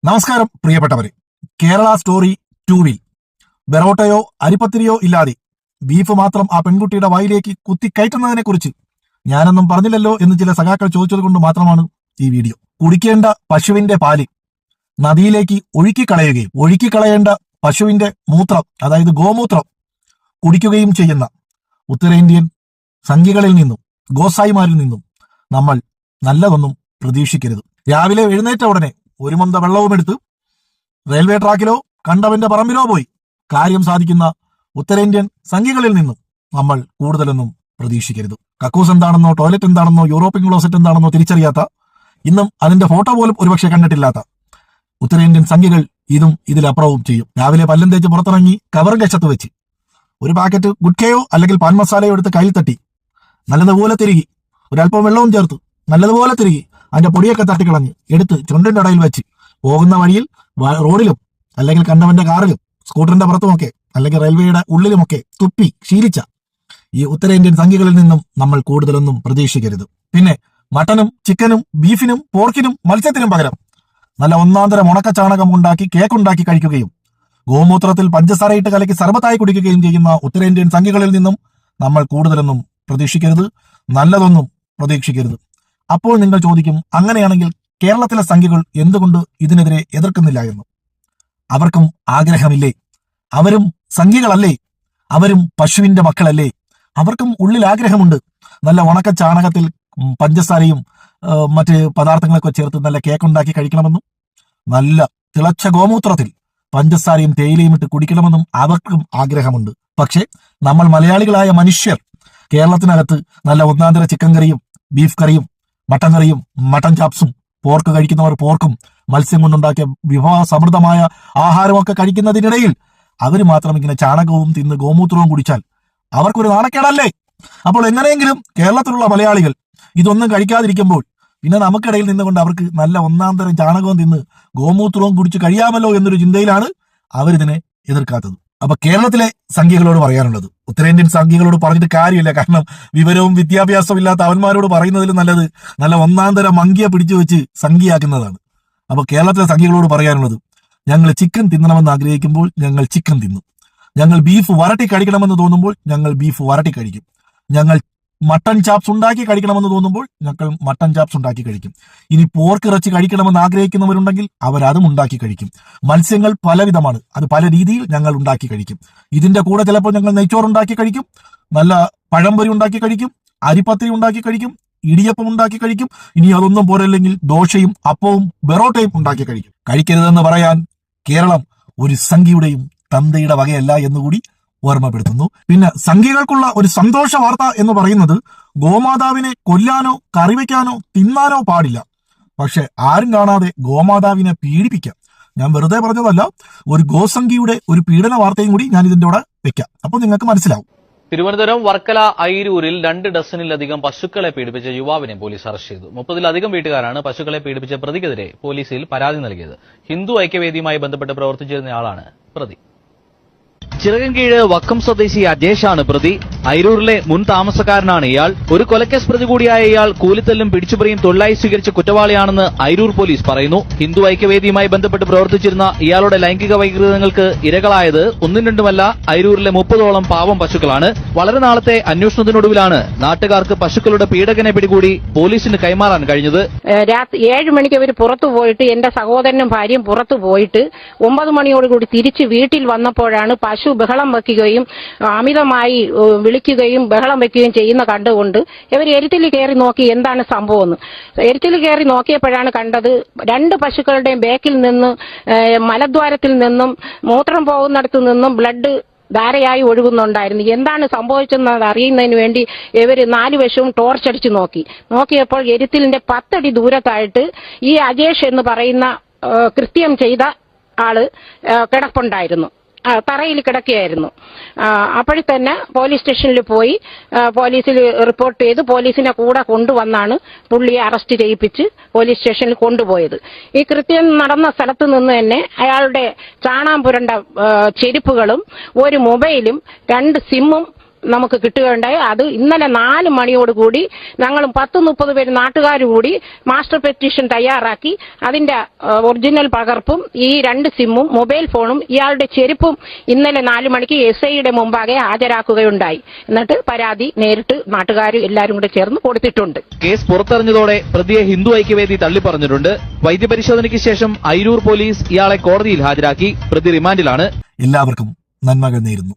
നമസ്കാരം പ്രിയപ്പെട്ടവരെ. കേരള സ്റ്റോറി 2-വിൽ ബെറോട്ടയോ അരിപ്പത്തിരിയോ ഇല്ലാതെ ബീഫ് മാത്രം ആ പെൺകുട്ടിയുടെ വായിലേക്ക് കുത്തിക്കയറ്റുന്നതിനെ കുറിച്ച് ഞാനൊന്നും പറഞ്ഞില്ലല്ലോ എന്ന് ചില സഖാക്കൾ ചോദിച്ചത് കൊണ്ട് മാത്രമാണ് ഈ വീഡിയോ. കുടിക്കേണ്ട പശുവിന്റെ പാല് നദിയിലേക്ക് ഒഴുക്കിക്കളയേണ്ട പശുവിന്റെ മൂത്രം, അതായത് ഗോമൂത്രം കുടിക്കുകയും ചെയ്യുന്ന ഉത്തരേന്ത്യൻ സംഘികളിൽ നിന്നും ഗോസായിമാരിൽ നിന്നും നമ്മൾ നല്ലതൊന്നും പ്രതീക്ഷിക്കരുത്. രാവിലെ എഴുന്നേറ്റ ഉടനെ ഒരു മന്ത വെള്ളവുമെടുത്ത് റെയിൽവേ ട്രാക്കിലോ കണ്ടവന്റെ പറമ്പിലോ പോയി കാര്യം സാധിക്കുന്ന ഉത്തരേന്ത്യൻ സംഘികളിൽ നിന്നും നമ്മൾ കൂടുതലൊന്നും പ്രതീക്ഷിക്കരുത്. കക്കൂസ് എന്താണെന്നോ ടോയ്ലറ്റ് എന്താണെന്നോ യൂറോപ്യൻ ക്ലോസറ്റ് എന്താണെന്നോ തിരിച്ചറിയാത്ത, ഇന്നും അതിന്റെ ഫോട്ടോ പോലും ഒരുപക്ഷെ കണ്ടിട്ടില്ലാത്ത ഉത്തരേന്ത്യൻ സംഘികൾ ഇതും ഇതിലപ്പുറവും ചെയ്യും. രാവിലെ പല്ലും തേച്ച് പുറത്തിറങ്ങി കവറും കശത്ത് വെച്ച് ഒരു പാക്കറ്റ് ഗുഡ്കയോ അല്ലെങ്കിൽ പാൻ മസാലയോ എടുത്ത് കയ്യിൽ തട്ടി നല്ലതുപോലെ തിരുകി ഒരല്പം വെള്ളവും ചേർത്ത് നല്ലതുപോലെ തിരുകി അതിന്റെ പൊടിയൊക്കെ തട്ടിക്കളഞ്ഞ് എടുത്ത് ചുണ്ടിന്റെ ഇടയിൽ വെച്ച് പോകുന്ന വഴിയിൽ റോഡിലും അല്ലെങ്കിൽ കണ്ടവന്റെ കാറിലും സ്കൂട്ടറിന്റെ പുറത്തുമൊക്കെ അല്ലെങ്കിൽ റെയിൽവേയുടെ ഉള്ളിലുമൊക്കെ തുപ്പി ശീലിച്ച ഈ ഉത്തരേന്ത്യൻ സംഘികളിൽ നിന്നും നമ്മൾ കൂടുതലൊന്നും പ്രതീക്ഷിക്കരുത്. പിന്നെ മട്ടനും ചിക്കനും ബീഫിനും പോർക്കിനും മത്സ്യത്തിനും പകരം നല്ല ഒന്നാന്തരം ഉണക്കച്ചാണകം ഉണ്ടാക്കി കേക്കുണ്ടാക്കി കഴിക്കുകയും ഗോമൂത്രത്തിൽ പഞ്ചസാരയിട്ട് കലക്കി സർബത്തായി കുടിക്കുകയും ചെയ്യുന്ന ഉത്തരേന്ത്യൻ സംഘികളിൽ നിന്നും നമ്മൾ കൂടുതലൊന്നും പ്രതീക്ഷിക്കരുത്, നല്ലതൊന്നും പ്രതീക്ഷിക്കരുത്. അപ്പോൾ നിങ്ങൾ ചോദിക്കും, അങ്ങനെയാണെങ്കിൽ കേരളത്തിലെ സംഘികൾ എന്തുകൊണ്ട് ഇതിനെതിരെ എതിർക്കുന്നില്ല എന്ന്? അവർക്കും ആഗ്രഹമില്ലേ? അവരും സംഘികളല്ലേ? അവരും പശുവിന്റെ മക്കളല്ലേ? അവർക്കും ഉള്ളിൽ ആഗ്രഹമുണ്ട്. നല്ല ഉണക്ക ചാണകത്തിൽ പഞ്ചസാരയും മറ്റ് പദാർത്ഥങ്ങളൊക്കെ ചേർത്ത് നല്ല കേക്കുണ്ടാക്കി കഴിക്കണമെന്നും നല്ല തിളച്ച ഗോമൂത്രത്തിൽ പഞ്ചസാരയും തേയിലയും ഇട്ട് കുടിക്കണമെന്നും അവർക്കും ആഗ്രഹമുണ്ട്. പക്ഷെ നമ്മൾ മലയാളികളായ മനുഷ്യർ കേരളത്തിനകത്ത് നല്ല ഒന്നാന്തര ചിക്കൻ കറിയും ബീഫ് കറിയും മട്ടൻ കറിയും മട്ടൻ ചാപ്സും പോർക്ക് കഴിക്കുന്നവർ പോർക്കും മത്സ്യം കൊണ്ടുണ്ടാക്കിയ വിഭവസമൃദ്ധമായ ആഹാരമൊക്കെ കഴിക്കുന്നതിനിടയിൽ അവർ മാത്രം ഇങ്ങനെ ചാണകവും തിന്ന് ഗോമൂത്രവും കുടിച്ചാൽ അവർക്കൊരു നാണക്കേടല്ലേ? അപ്പോൾ എങ്ങനെയെങ്കിലും കേരളത്തിലുള്ള മലയാളികൾ ഇതൊന്നും കഴിക്കാതിരിക്കുമ്പോൾ പിന്നെ നമുക്കിടയിൽ നിന്നുകൊണ്ട് അവർക്ക് നല്ല ഒന്നാന്തരം ചാണകവും തിന്ന് ഗോമൂത്രവും കുടിച്ച് കഴിയാമല്ലോ എന്നൊരു ചിന്തയിലാണ് അവരിതിനെ എതിർക്കാത്തത്. അപ്പൊ കേരളത്തിലെ സംഘികളോട് പറയാനുള്ളത്, ഉത്തരേന്ത്യൻ സംഘികളോട് പറഞ്ഞിട്ട് കാര്യമില്ല. കാരണം വിവരവും വിദ്യാഭ്യാസവും ഇല്ലാത്ത അവന്മാരോട് പറയുന്നതിലും നല്ലത് നല്ല ഒന്നാന്തരം മങ്കിയെ പിടിച്ചു വെച്ച് സംഘിയാക്കുന്നതാണ്. അപ്പൊ കേരളത്തിലെ സംഘികളോട് പറയാനുള്ളത്, ഞങ്ങൾ ചിക്കൻ തിന്നണമെന്ന് ആഗ്രഹിക്കുമ്പോൾ ഞങ്ങൾ ചിക്കൻ തിന്നും. ഞങ്ങൾ ബീഫ് വരട്ടി കഴിക്കണമെന്ന് തോന്നുമ്പോൾ ഞങ്ങൾ ബീഫ് വരട്ടി കഴിക്കും. ഞങ്ങൾ മട്ടൻ ചാപ്സ് ഉണ്ടാക്കി കഴിക്കണമെന്ന് തോന്നുമ്പോൾ ഞങ്ങൾ മട്ടൻ ചാപ്സ് ഉണ്ടാക്കി കഴിക്കും. ഇനി പോർക്ക് ഇറച്ചി കഴിക്കണമെന്ന് ആഗ്രഹിക്കുന്നവരുണ്ടെങ്കിൽ അവരതും ഉണ്ടാക്കി കഴിക്കും. മത്സ്യങ്ങൾ പലവിധമാണ്, അത് പല രീതിയിൽ ഞങ്ങൾ ഉണ്ടാക്കി കഴിക്കും. ഇതിന്റെ കൂടെ ചിലപ്പോൾ ഞങ്ങൾ നെയ്ച്ചോറുണ്ടാക്കി കഴിക്കും, നല്ല പഴംപൊരി ഉണ്ടാക്കി കഴിക്കും, അരിപ്പത്തിരി ഉണ്ടാക്കി കഴിക്കും, ഇടിയപ്പം ഉണ്ടാക്കി കഴിക്കും. ഇനി അതൊന്നും പോരല്ലെങ്കിൽ ദോശയും അപ്പവും ബെറോട്ടയും ഉണ്ടാക്കി കഴിക്കും. കഴിക്കരുതെന്ന് പറയാൻ കേരളം ഒരു സംഘിയുടെയും തന്തയുടെ വകയല്ല എന്നുകൂടി ഓർമ്മപ്പെടുത്തുന്നു. പിന്നെ സംഘികൾക്കുള്ള ഒരു സന്തോഷ വാർത്ത എന്ന് പറയുന്നത്, ഗോമാതാവിനെ കൊല്ലാനോ കറിവെക്കാനോ തിന്നാനോ പാടില്ല, പക്ഷെ ആരും കാണാതെ ഗോമാതാവിനെ പീഡിപ്പിക്കാം. ഞാൻ വെറുതെ പറഞ്ഞതല്ല, ഒരു ഗോസംഘിയുടെ ഒരു പീഡന വാർത്തയും കൂടി ഞാൻ ഇതിന്റെ കൂടെ വെക്കാം, അപ്പൊ നിങ്ങൾക്ക് മനസ്സിലാവും. തിരുവനന്തപുരം വർക്കല അയിരൂരിൽ 2 ഡസനിലധികം പശുക്കളെ പീഡിപ്പിച്ച യുവാവിനെ പോലീസ് അറസ്റ്റ് ചെയ്തു. 30-ലധികം വീട്ടുകാരാണ് പശുക്കളെ പീഡിപ്പിച്ച പ്രതിക്കെതിരെ പോലീസിൽ പരാതി നൽകിയത്. ഹിന്ദു ഐക്യവേദിയുമായി ബന്ധപ്പെട്ട് പ്രവർത്തിച്ചിരുന്നയാളാണ് പ്രതി. ചിറകൻകീഴ് വക്കം സ്വദേശി അജേഷാണ് പ്രതി. അയിരൂരിലെ മുൻ താമസക്കാരനാണ് ഇയാൾ. ഒരു കൊലക്കേസ് പ്രതി കൂടിയായ ഇയാൾ കൂലിത്തല്ലും പിടിച്ചുപറിയും തൊഴിലായി സ്വീകരിച്ച കുറ്റവാളിയാണെന്ന് അയിരൂർ പോലീസ് പറയുന്നു. ഹിന്ദു ഐക്യവേദിയുമായി ബന്ധപ്പെട്ട് പ്രവർത്തിച്ചിരുന്ന ഇയാളുടെ ലൈംഗിക വൈകൃതങ്ങൾക്ക് ഇരകളായത് ഒന്നും രണ്ടുമല്ല, അയിരൂരിലെ 30ഓളം പാവം പശുക്കളാണ്. വളരെ നാളത്തെ അന്വേഷണത്തിനൊടുവിലാണ് നാട്ടുകാർക്ക് പശുക്കളുടെ പീഡകനെ പിടികൂടി പോലീസിന് കൈമാറാൻ കഴിഞ്ഞത്. രാത്രി 7 മണിക്ക് അവർ പുറത്തു പോയിട്ട്, എന്റെ സഹോദരനും ഭാര്യയും പുറത്തു പോയിട്ട് 9 മണിയോടുകൂടി തിരിച്ച് വീട്ടിൽ വന്നപ്പോഴാണ് പശു ബഹളം വെക്കുകയും അമിതമായി വിളിക്കുകയും ബഹളം വെക്കുകയും ചെയ്യുന്ന കണ്ടുകൊണ്ട് ഇവർ എരുത്തിൽ കയറി നോക്കി എന്താണ് സംഭവം. എരുത്തിൽ കയറി നോക്കിയപ്പോഴാണ് കണ്ടത് 2 പശുക്കളുടെയും ബേക്കിൽ നിന്ന് മലദ്വാരത്തിൽ നിന്നും മൂത്രം പോകുന്നിടത്തു നിന്നും ബ്ലഡ് ധാരയായി ഒഴുകുന്നുണ്ടായിരുന്നു. എന്താണ് സംഭവിച്ചെന്നത് അറിയുന്നതിന് വേണ്ടി ഇവർ 4 വശവും ടോർച്ചടിച്ച് നോക്കിയപ്പോൾ എരുത്തിലിന്റെ 10 അടി ദൂരത്തായിട്ട് ഈ അജേഷ് എന്ന് പറയുന്ന കൃത്യം ചെയ്ത ആള് കിടപ്പുണ്ടായിരുന്നു, തറയിൽ കിടക്കുകയായിരുന്നു. അപ്പോഴേ തന്നെ പോലീസ് സ്റ്റേഷനിൽ പോയി പോലീസിൽ റിപ്പോർട്ട് ചെയ്ത് പോലീസിനെ കൂടെ കൊണ്ടുവന്നാണ് പുള്ളിയെ അറസ്റ്റ് ചെയ്യിപ്പിച്ച് പോലീസ് സ്റ്റേഷനിൽ കൊണ്ടുപോയത്. ഈ കൃത്യം നടന്ന സ്ഥലത്ത് നിന്ന് തന്നെ അയാളുടെ ചാണാൻ പുരണ്ട ചെരുപ്പുകളും ഒരു മൊബൈലും 2 സിമ്മും നമുക്ക് കിട്ടുകയുണ്ടായി. അത് ഇന്നലെ 4 മണിയോടുകൂടി ഞങ്ങളും 10-30 പേര് നാട്ടുകാർ കൂടി മാസ്റ്റർ പെറ്റീഷൻ തയ്യാറാക്കി അതിന്റെ ഒറിജിനൽ പകർപ്പും ഈ 2 സിമ്മും മൊബൈൽ ഫോണും ഇയാളുടെ ചെരുപ്പും ഇന്നലെ 4 മണിക്ക് SIയുടെ മുമ്പാകെ ഹാജരാക്കുകയുണ്ടായി. എന്നിട്ട് പരാതി നേരിട്ട് നാട്ടുകാർ എല്ലാവരും കൂടെ ചേർന്ന് കൊടുത്തിട്ടുണ്ട്. കേസ് പുറത്തറിഞ്ഞതോടെ പ്രതിയെ ഹിന്ദു ഐക്യവേദി തള്ളിപ്പറഞ്ഞിട്ടുണ്ട്. വൈദ്യപരിശോധനയ്ക്ക് ശേഷം അയിരൂർ പോലീസ് ഇയാളെ കോടതിയിൽ ഹാജരാക്കി. പ്രതി റിമാൻഡിലാണ്. എല്ലാവർക്കും നന്മകൾ നേരുന്നു.